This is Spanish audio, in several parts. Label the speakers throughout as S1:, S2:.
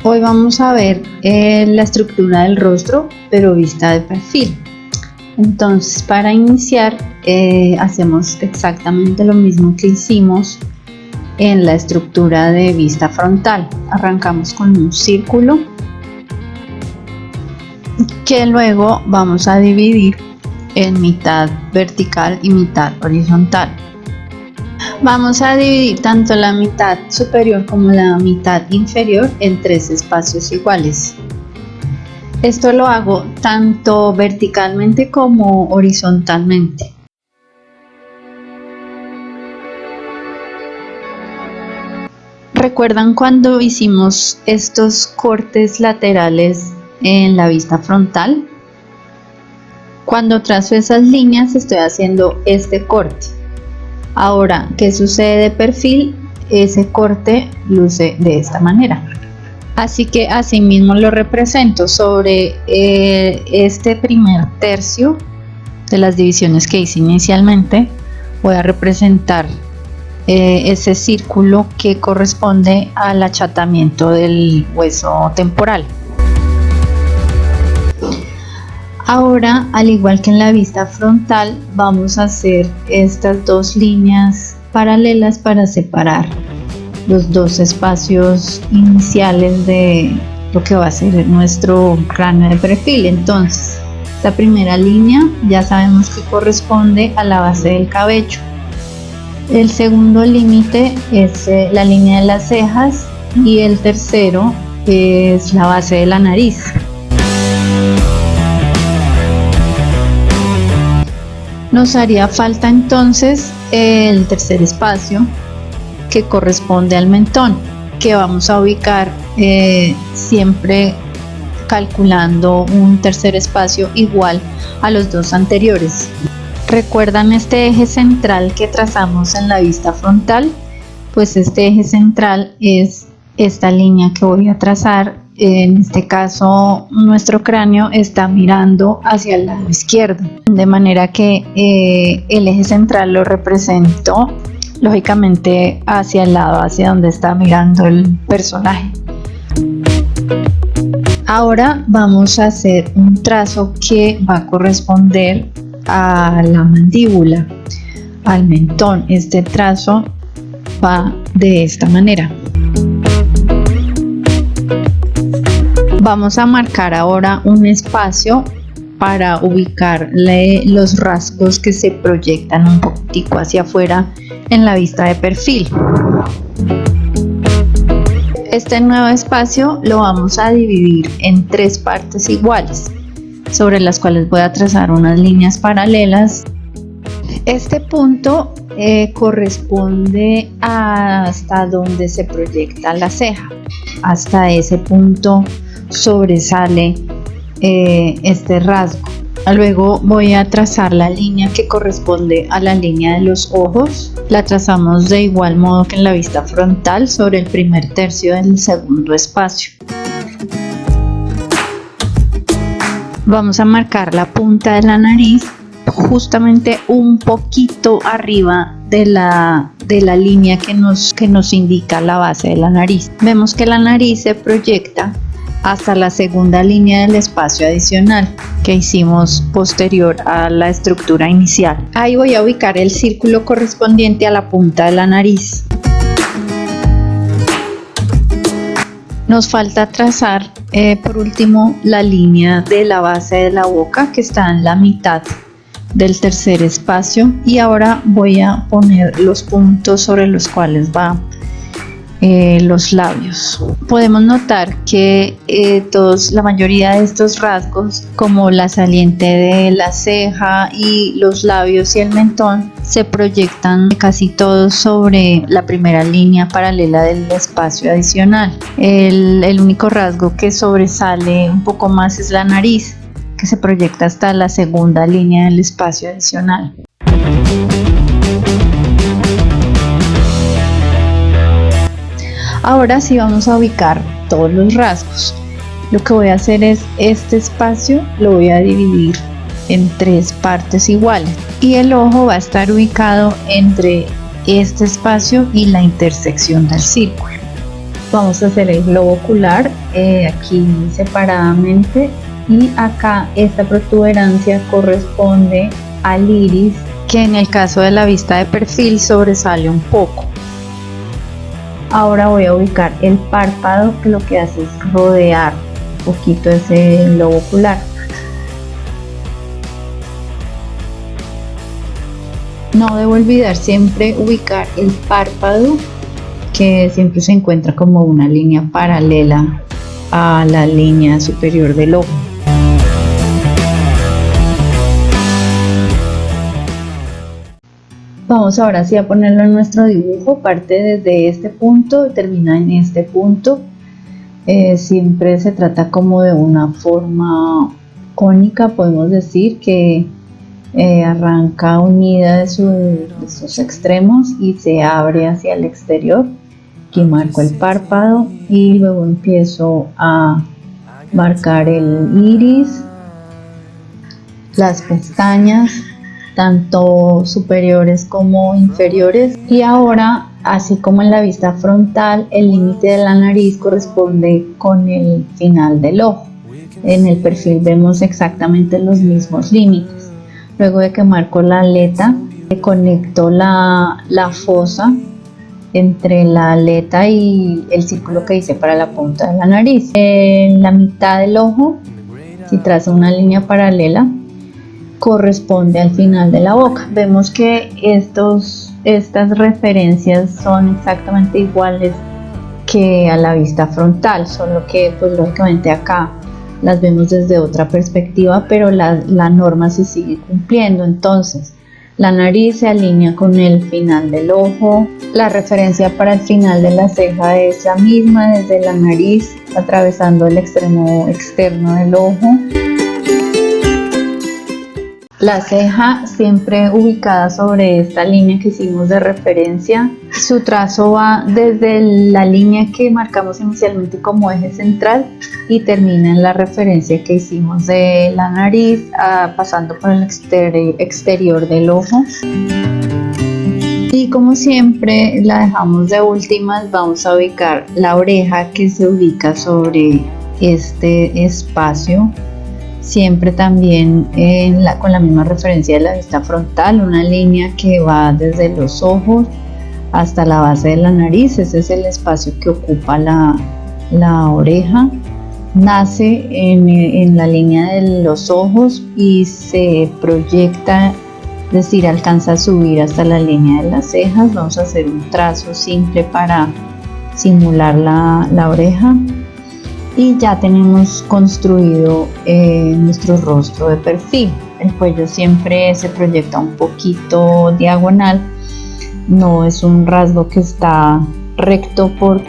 S1: Hoy vamos a ver la estructura del rostro, pero vista de perfil. Entonces, para iniciar, hacemos exactamente lo mismo que hicimos en la estructura de vista frontal. Arrancamos con un círculo que luego vamos a dividir en mitad vertical y mitad horizontal. Vamos a dividir tanto la mitad superior como la mitad inferior en 3 espacios iguales. Esto lo hago tanto verticalmente como horizontalmente. ¿Recuerdan cuando hicimos estos cortes laterales en la vista frontal? Cuando trazo esas líneas estoy haciendo este corte. Ahora, ¿qué sucede de perfil? Ese corte luce de esta manera. Así que así mismo lo represento sobre este primer tercio de las divisiones que hice inicialmente. Voy a representar ese círculo que corresponde al achatamiento del hueso temporal. Ahora, al igual que en la vista frontal, vamos a hacer estas 2 líneas paralelas para separar los 2 espacios iniciales de lo que va a ser nuestro cráneo de perfil. Entonces, esta primera línea ya sabemos que corresponde a la base del cabello. El segundo límite es la línea de las cejas y el tercero es la base de la nariz. Nos haría falta entonces el tercer espacio, que corresponde al mentón, que vamos a ubicar siempre calculando un tercer espacio igual a los 2 anteriores. ¿Recuerdan este eje central que trazamos en la vista frontal? Pues este eje central es esta línea que voy a trazar. En este caso, nuestro cráneo está mirando hacia el lado izquierdo, de manera que el eje central lo represento lógicamente hacia el lado, hacia donde está mirando el personaje. Ahora vamos a hacer un trazo que va a corresponder a la mandíbula, al mentón. Este trazo va de esta manera. Vamos a marcar ahora un espacio para ubicarle los rasgos que se proyectan un poquitico hacia afuera en la vista de perfil. Este nuevo espacio lo vamos a dividir en 3 partes iguales, sobre las cuales voy a trazar unas líneas paralelas. Este punto corresponde hasta donde se proyecta la ceja. Hasta ese punto sobresale este rasgo. Luego voy a trazar la línea que corresponde a la línea de los ojos. La trazamos de igual modo que en la vista frontal sobre el primer tercio del segundo espacio. Vamos a marcar la punta de la nariz justamente un poquito arriba de la línea que nos indica la base de la nariz. Vemos que la nariz se proyecta hasta la segunda línea del espacio adicional que hicimos posterior a la estructura inicial. Ahí voy a ubicar el círculo correspondiente a la punta de la nariz. Nos falta trazar por último la línea de la base de la boca, que está en la mitad del tercer espacio, y ahora voy a poner los puntos sobre los cuales va los labios. Podemos notar que la mayoría de estos rasgos, como la saliente de la ceja y los labios y el mentón, se proyectan casi todos sobre la primera línea paralela del espacio adicional. El único rasgo que sobresale un poco más es la nariz, que se proyecta hasta la segunda línea del espacio adicional. Ahora sí vamos a ubicar todos los rasgos. Lo que voy a hacer es este espacio lo voy a dividir en 3 partes iguales y el ojo va a estar ubicado entre este espacio y la intersección del círculo. vamos a hacer el globo ocular aquí separadamente, y acá esta protuberancia corresponde al iris, que en el caso de la vista de perfil sobresale un poco. Ahora voy a ubicar el párpado, que lo que hace es rodear un poquito ese globo ocular. No debo olvidar siempre ubicar el párpado, que siempre se encuentra como una línea paralela a la línea superior del ojo. Vamos ahora sí a ponerlo en nuestro dibujo. Parte desde este punto y termina en este punto. Siempre se trata como de una forma cónica, podemos decir, que arranca unida de sus extremos y se abre hacia el exterior. Aquí marco el párpado y luego empiezo a marcar el iris, las pestañas, tanto superiores como inferiores, y ahora, así como en la vista frontal, el límite de la nariz corresponde con el final del ojo. En el perfil vemos exactamente los mismos límites. Luego de que marco la aleta, conecto la fosa entre la aleta y el círculo que hice para la punta de la nariz. En la mitad del ojo, si trazo una línea paralela, corresponde al final de la boca. Vemos que estas referencias son exactamente iguales que a la vista frontal, solo que pues lógicamente acá las vemos desde otra perspectiva, pero la norma se sigue cumpliendo. Entonces la nariz se alinea con el final del ojo, la referencia para el final de la ceja es la misma, desde la nariz atravesando el extremo externo del ojo. La ceja siempre ubicada sobre esta línea que hicimos de referencia. Su trazo va desde la línea que marcamos inicialmente como eje central y termina en la referencia que hicimos de la nariz, pasando por el exterior del ojo. Y como siempre la dejamos de últimas, vamos a ubicar la oreja, que se ubica sobre este espacio. Siempre también con la misma referencia de la vista frontal, una línea que va desde los ojos hasta la base de la nariz. Ese es el espacio que ocupa la oreja. Nace en la línea de los ojos y se proyecta, es decir, alcanza a subir hasta la línea de las cejas. Vamos a hacer un trazo simple para simular la oreja. Y ya tenemos construido nuestro rostro de perfil. El cuello siempre se proyecta un poquito diagonal, no es un rasgo que está recto por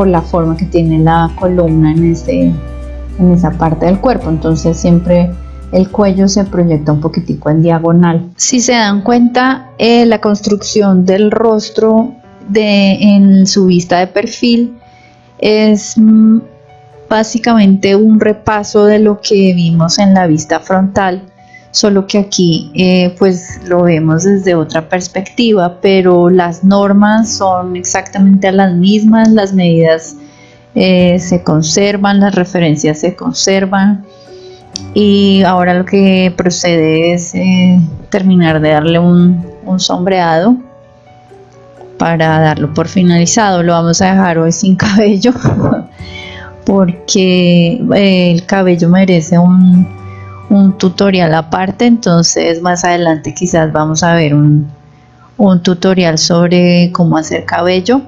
S1: la forma que tiene la columna en esa parte del cuerpo. Entonces siempre el cuello se proyecta un poquitico en diagonal. Si se dan cuenta, la construcción del rostro en su vista de perfil es básicamente un repaso de lo que vimos en la vista frontal, solo que aquí pues lo vemos desde otra perspectiva, pero las normas son exactamente las mismas, las medidas se conservan, las referencias se conservan, y ahora lo que procede es terminar de darle un sombreado para darlo por finalizado. Lo vamos a dejar hoy sin cabello porque el cabello merece un tutorial aparte. Entonces más adelante quizás vamos a ver un tutorial sobre cómo hacer cabello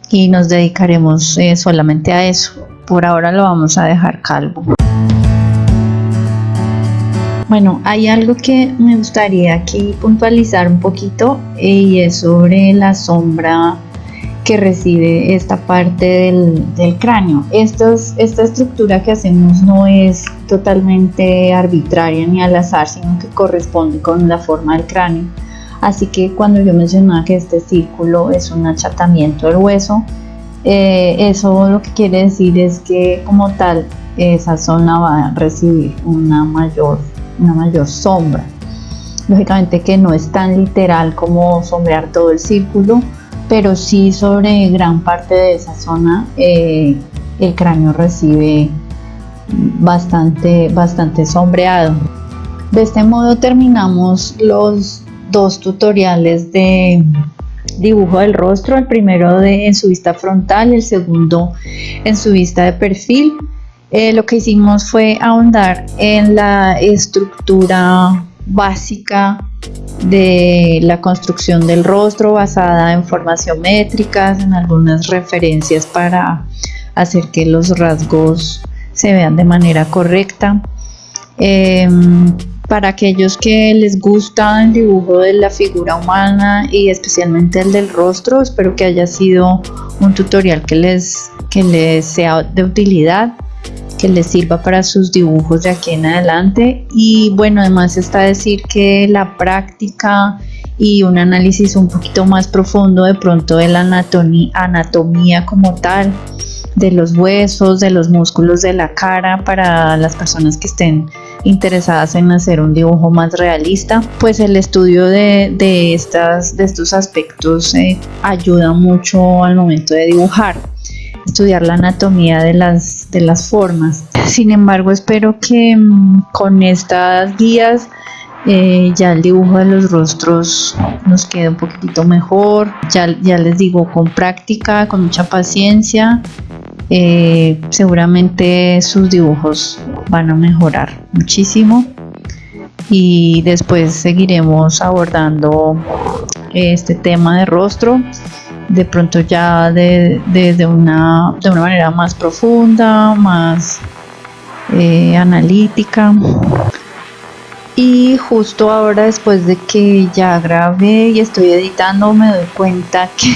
S1: y nos dedicaremos solamente a eso. Por ahora lo vamos a dejar calvo. Bueno, hay algo que me gustaría aquí puntualizar un poquito, y es sobre la sombra que recibe esta parte del cráneo. Esta estructura que hacemos no es totalmente arbitraria ni al azar, sino que corresponde con la forma del cráneo. Así que cuando yo mencionaba que este círculo es un achatamiento del hueso, eso lo que quiere decir es que como tal esa zona va a recibir una mayor sombra. Lógicamente que no es tan literal como sombrear todo el círculo, pero sí sobre gran parte de esa zona el cráneo recibe bastante sombreado. De este modo terminamos los dos tutoriales de dibujo del rostro, el primero en su vista frontal y el segundo en su vista de perfil. Lo que hicimos fue ahondar en la estructura básica de la construcción del rostro basada en formas geométricas, en algunas referencias para hacer que los rasgos se vean de manera correcta. Para aquellos que les gusta el dibujo de la figura humana y especialmente el del rostro, espero que haya sido un tutorial que les sea de utilidad, que les sirva para sus dibujos de aquí en adelante. Y bueno, además está decir que la práctica y un análisis un poquito más profundo de pronto de la anatomía como tal, de los huesos, de los músculos de la cara, para las personas que estén interesadas en hacer un dibujo más realista, pues el estudio de estos aspectos ayuda mucho al momento de dibujar, estudiar la anatomía de las formas. Sin embargo, espero que con estas guías ya el dibujo de los rostros nos quede un poquitito mejor. Ya les digo, con práctica, con mucha paciencia, seguramente sus dibujos van a mejorar muchísimo, y después seguiremos abordando este tema de rostro, de pronto ya de una manera más profunda, más analítica. Y justo ahora, después de que ya grabé y estoy editando, me doy cuenta que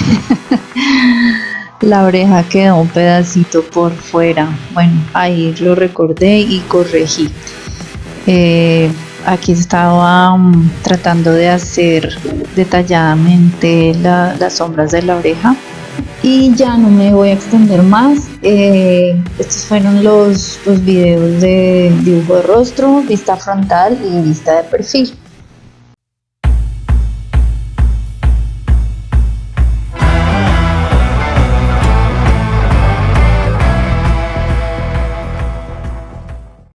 S1: la oreja quedó un pedacito por fuera. Bueno, ahí lo recordé y corregí. Aquí estaba tratando de hacer detalladamente las sombras de la oreja, y ya no me voy a extender más. Estos fueron los videos de dibujo de rostro, vista frontal y vista de perfil.